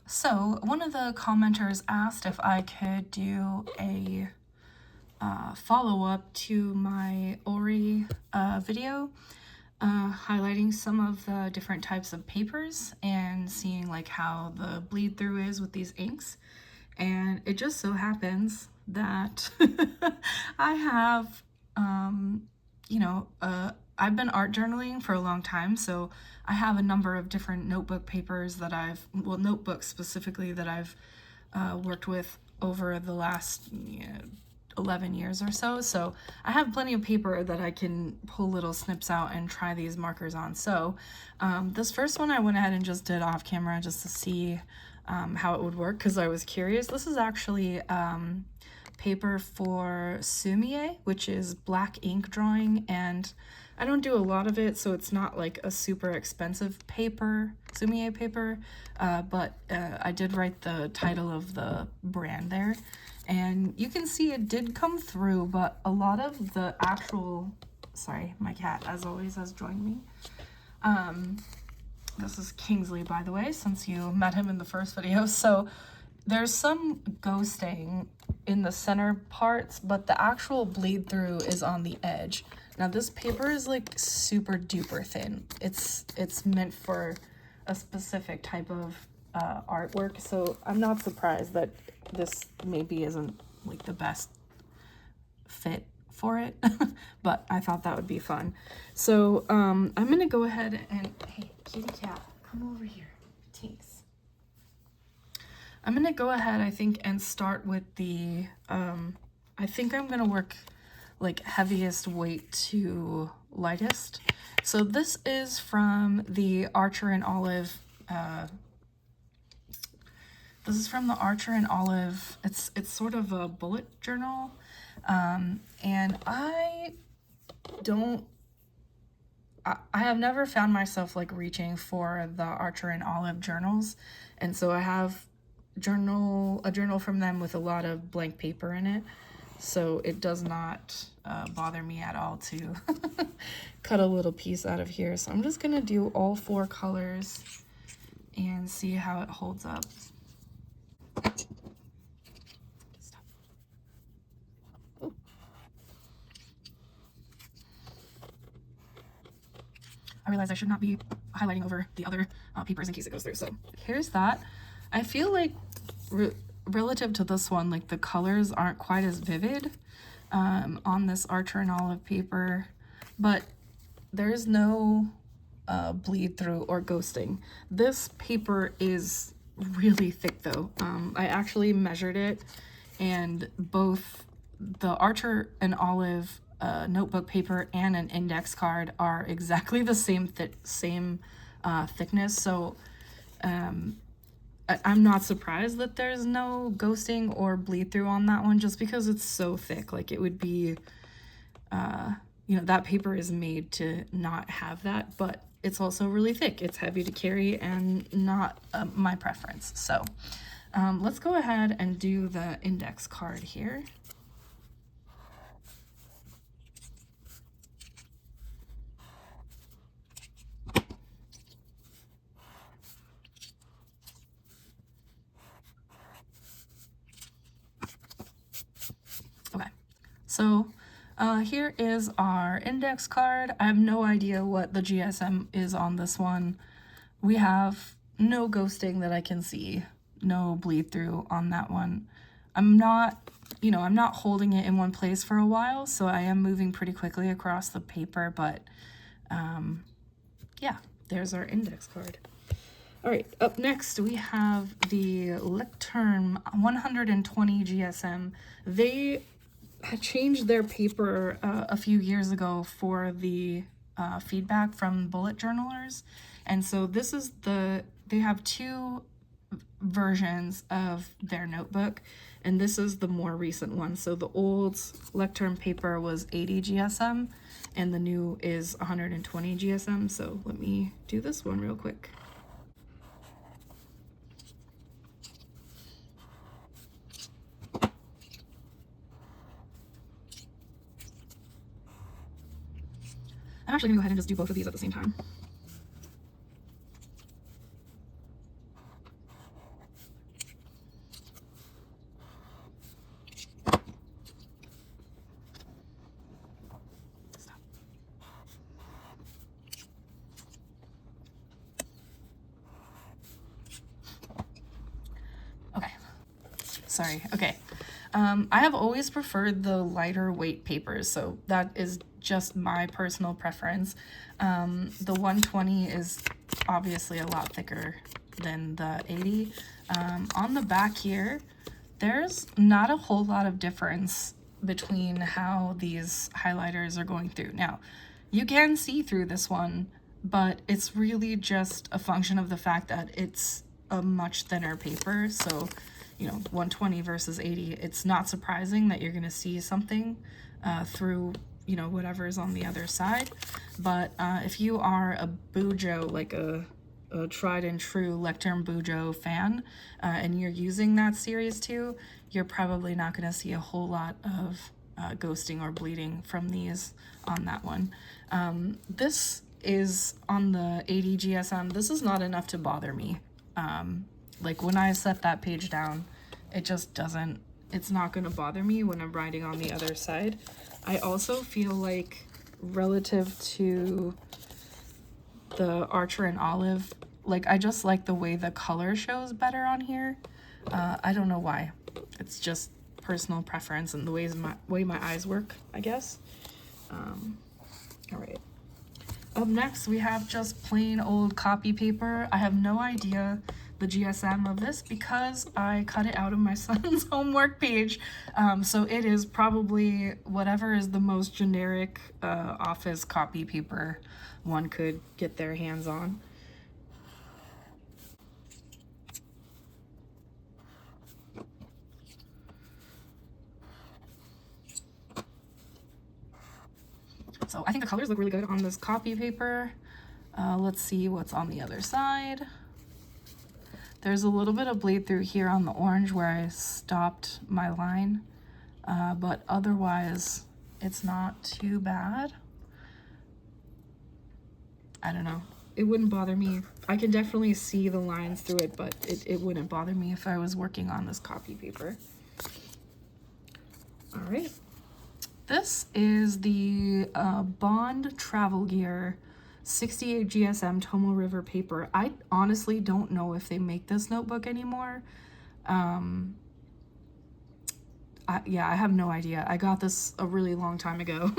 So one of the commenters asked if I could do a follow-up to my Ori video, highlighting some of the different types of papers and seeing like how the bleed through is with these inks. And it just so happens that I have, I've been art journaling for a long time, so I have a number of different notebook papers that notebooks specifically that I've worked with over the last 11 years or so. So I have plenty of paper that I can pull little snips out and try these markers on. So this first one I went ahead and just did off camera just to see how it would work because I was curious. This is actually paper for sumie, which is black ink drawing, and I don't do a lot of it, so it's not like a super expensive paper, sumie paper, but I did write the title of the brand there, and you can see it did come through, but a lot of the actual, sorry, my cat as always has joined me. This is Kingsley, by the way, since you met him in the first video. So there's some ghosting in the center parts, but the actual bleed through is on the edge. Now this paper is like super duper thin. It's meant for a specific type of artwork, so I'm not surprised that this maybe isn't like the best fit for it, but I thought that would be fun. So I'm gonna go ahead and, hey, kitty cat, come over here, Tinks. I'm gonna go ahead, I think, and start with the, I think I'm gonna work like heaviest weight to lightest. So this is from the Archer and Olive, it's sort of a bullet journal. And I have never found myself like reaching for the Archer and Olive journals, and so I have a journal from them with a lot of blank paper in it, so it does not bother me at all to cut a little piece out of here. So I'm just gonna do all 4 colors and see how it holds up. I realize I should not be highlighting over the other papers in case it goes through. So here's that. I feel like relative to this one, like the colors aren't quite as vivid on this Archer and Olive paper, but there's no bleed through or ghosting. This paper is really thick though. I actually measured it, and both the Archer and Olive notebook paper and an index card are exactly the same thickness, so I'm not surprised that there's no ghosting or bleed through on that one, just because it's so thick. Like it would be, that paper is made to not have that, but it's also really thick. It's heavy to carry and not my preference. So let's go ahead and do the index card here. Okay, so here is our index card. I have no idea what the GSM is on this one. We have no ghosting that I can see, no bleed through on that one. I'm not holding it in one place for a while, so I am moving pretty quickly across the paper, but yeah, there's our index card. All right, up next we have the Lectern 120 GSM. They had changed their paper a few years ago for the feedback from bullet journalers, and so this is they have 2 versions of their notebook, and this is the more recent one. So the old Lectern paper was 80 GSM, and the new is 120 GSM. So let me do this one real quick. I'm actually gonna go ahead and just do both of these at the same time. sorry. Okay. I have always preferred the lighter weight papers, so that is just my personal preference. The 120 is obviously a lot thicker than the 80. On the back here, there's not a whole lot of difference between how these highlighters are going through. Now, you can see through this one, but it's really just a function of the fact that it's a much thinner paper. So, you know, 120 versus 80, it's not surprising that you're going to see something through, you know, whatever's on the other side. But if you are a Bujo, like a tried and true Lectern Bujo fan, and you're using that series too, you're probably not going to see a whole lot of ghosting or bleeding from these on that one. This is on the 80 GSM. This is not enough to bother me. Like when I set that page down, it just doesn't, it's not going to bother me when I'm writing on the other side. I also feel like relative to the Archer and Olive, like I just like the way the color shows better on here. I don't know why. It's just personal preference and the way my eyes work, I guess. All right. Up next, we have just plain old copy paper. I have no idea the GSM of this because I cut it out of my son's homework page. So it is probably whatever is the most generic office copy paper one could get their hands on. So I think the colors look really good on this copy paper. Let's see what's on the other side. There's a little bit of bleed through here on the orange where I stopped my line, but otherwise it's not too bad. I don't know. It wouldn't bother me. I can definitely see the lines through it, but it wouldn't bother me if I was working on this copy paper. All right. This is the Bond Travel Gear 68 GSM Tomoe River paper. I honestly don't know if they make this notebook anymore. Yeah, I have no idea. I got this a really long time ago.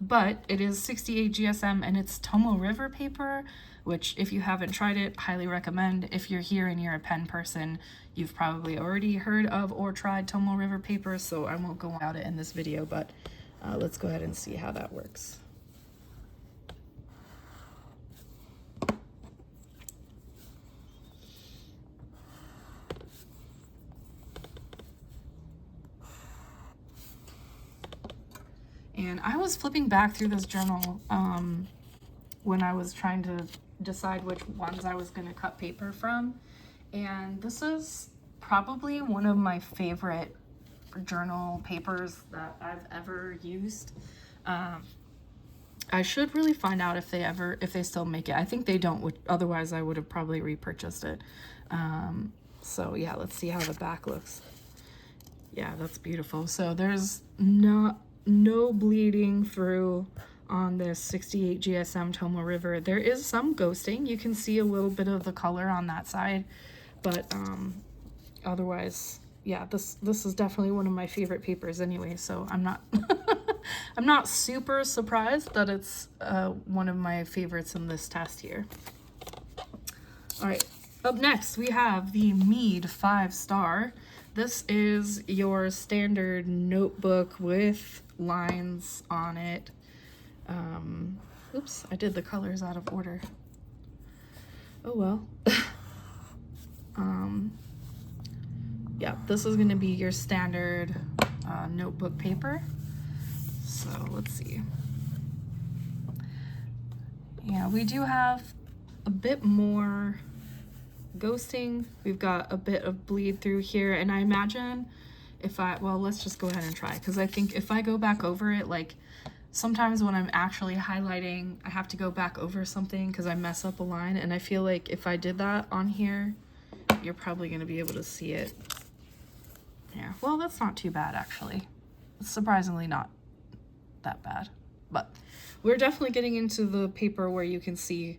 But it is 68 GSM and it's Tomoe River paper, which if you haven't tried it, highly recommend. If you're here and you're a pen person, you've probably already heard of or tried Tomoe River paper, so I won't go about it in this video, but let's go ahead and see how that works. And I was flipping back through this journal when I was trying to decide which ones I was going to cut paper from. And this is probably one of my favorite journal papers that I've ever used. I should really find out if they still make it. I think they don't, otherwise I would have probably repurchased it. So yeah, let's see how the back looks. Yeah, that's beautiful. So there's no bleeding through on this 68 GSM Tomoe River. There is some ghosting. You can see a little bit of the color on that side, but otherwise, yeah, this is definitely one of my favorite papers anyway, so I'm not I'm not super surprised that it's one of my favorites in this test here. All right, up next we have the Mead 5 Star. This is your standard notebook with lines on it. Oops, I did the colors out of order. Oh well. Yeah, this is going to be your standard notebook paper. So let's see. Yeah, we do have a bit more ghosting. We've got a bit of bleed through here, and I imagine well, let's just go ahead and try, because I think if I go back over it, like sometimes when I'm actually highlighting, I have to go back over something because I mess up a line, and I feel like if I did that on here, you're probably going to be able to see it. Yeah, well, that's not too bad, actually. It's surprisingly not that bad, but we're definitely getting into the paper where you can see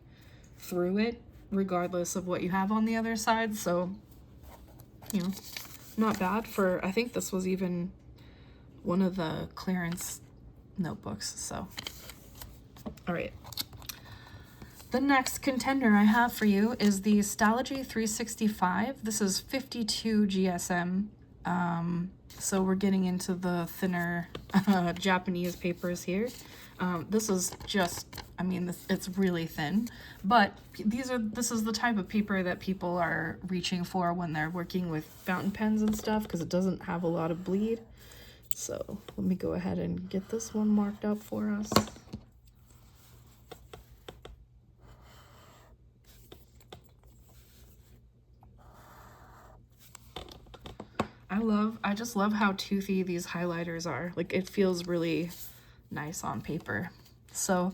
through it regardless of what you have on the other side. So you know, not bad for, I think this was even one of the clearance notebooks, so. All right. The next contender I have for you is the Stalogy 365. This is 52 GSM. So we're getting into the thinner Japanese papers here. This is just, I mean, it's really thin, but this is the type of paper that people are reaching for when they're working with fountain pens and stuff, because it doesn't have a lot of bleed. So let me go ahead and get this one marked up for us. I just love how toothy these highlighters are. Like, it feels really nice on paper. So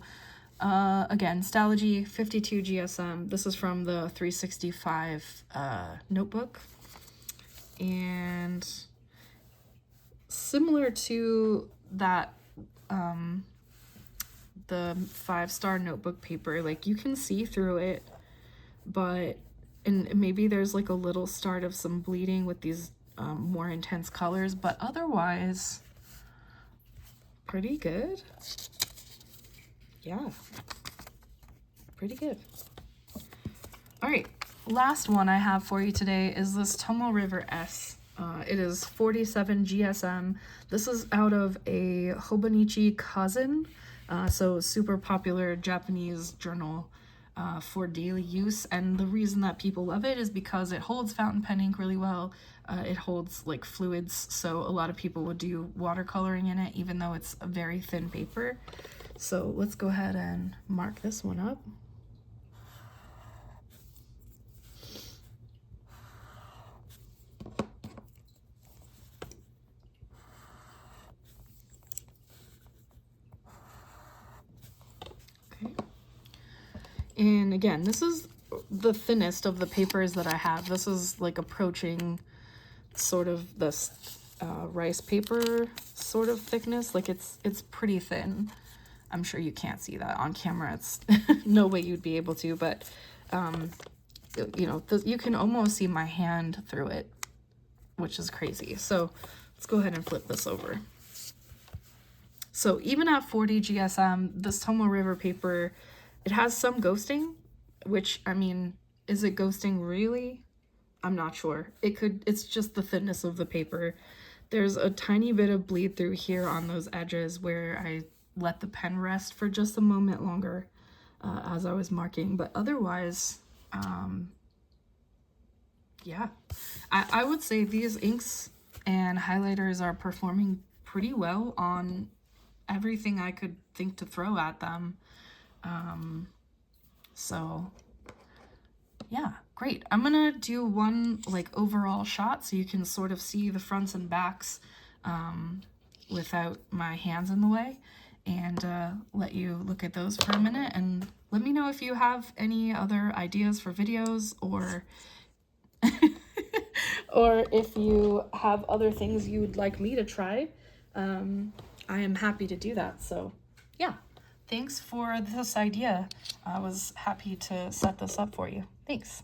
again, Stalogy 52 GSM. This is from the 365 notebook. And similar to that, the 5-star notebook paper, like, you can see through it, but, and maybe there's like a little start of some bleeding with these more intense colors, but otherwise pretty good. Yeah, pretty good. All right, last one I have for you today is this Tomoe River S. It is 47 GSM. This is out of a Hobonichi Kazin, so super popular Japanese journal for daily use. And the reason that people love it is because it holds fountain pen ink really well. It holds like fluids, so a lot of people would do watercoloring in it, even though it's a very thin paper. So let's go ahead and mark this one up. Okay. And again, this is the thinnest of the papers that I have. This is like approaching sort of this rice paper sort of thickness. Like, it's pretty thin. I'm sure you can't see that on camera. It's no way you'd be able to, but you know, you can almost see my hand through it, which is crazy. So let's go ahead and flip this over. So even at 40 GSM, this Tomoe River paper, it has some ghosting, which, I mean, is it ghosting really? I'm not sure. It's just the thinness of the paper. There's a tiny bit of bleed through here on those edges where I let the pen rest for just a moment longer as I was marking, but otherwise, yeah. I would say these inks and highlighters are performing pretty well on everything I could think to throw at them. So yeah, great. I'm gonna do one like overall shot so you can sort of see the fronts and backs without my hands in the way, and let you look at those for a minute, and let me know if you have any other ideas for videos, or or if you have other things you would like me to try. I am happy to do that. So yeah, thanks for this idea. I was happy to set this up for you. Thanks.